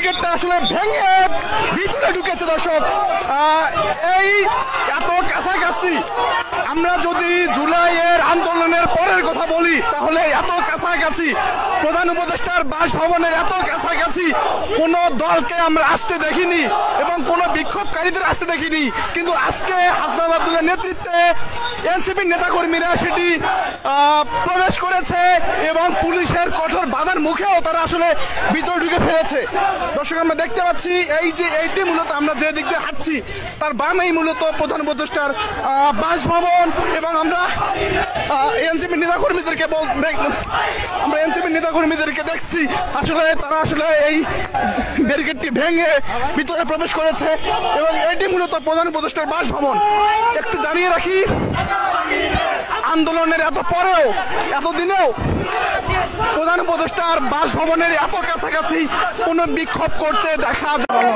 ব্যারিকেডটা আসলে ভেঙে ভিতরে ঢুকেছে। দর্শক, এই এত কাছাকাছি, আমরা যদি জুলাইয়ের আন্দোলনের পরের কথা বলি তাহলে এত কাছাকাছি প্রধান উপদেষ্টার বাসভবনের এত কাছাকাছি কোন দলকে আমরা আসতে দেখিনি এবং কোন বিক্ষোভকারীদের আসতে দেখিনি। কিন্তু আজকে হাসনাত আব্দুল্লাহর নেতৃত্বে এনসিপির নেতাকর্মীরা সেটি প্রবেশ করেছে এবং পুলিশের কঠোর বাধার মুখেও তারা আসলে ভিতরে ঢুকে ফেলেছে। দর্শক, আমরা দেখতে পাচ্ছি এই যে এইটি মূলত আমরা যে দিক দিয়ে হাঁটছি তার বামেই মূলত প্রধান উপদেষ্টার বাসভবন এবং আমরা এনসিপির নেতাকর্মীদেরকে দেখছি আসলে তারা আসলে এই ব্যারিকেডটি ভেঙে ভিতরে প্রবেশ করেছে এবং এটি মূলত প্রধান উপদেষ্টার বাসভবন। একটু জানিয়ে রাখি, আন্দোলনের এত পরেও এতদিনেও প্রধান উপদেষ্টার বাসভবনের এত কাছাকাছি কোন বিক্ষোভ করতে দেখা যায়।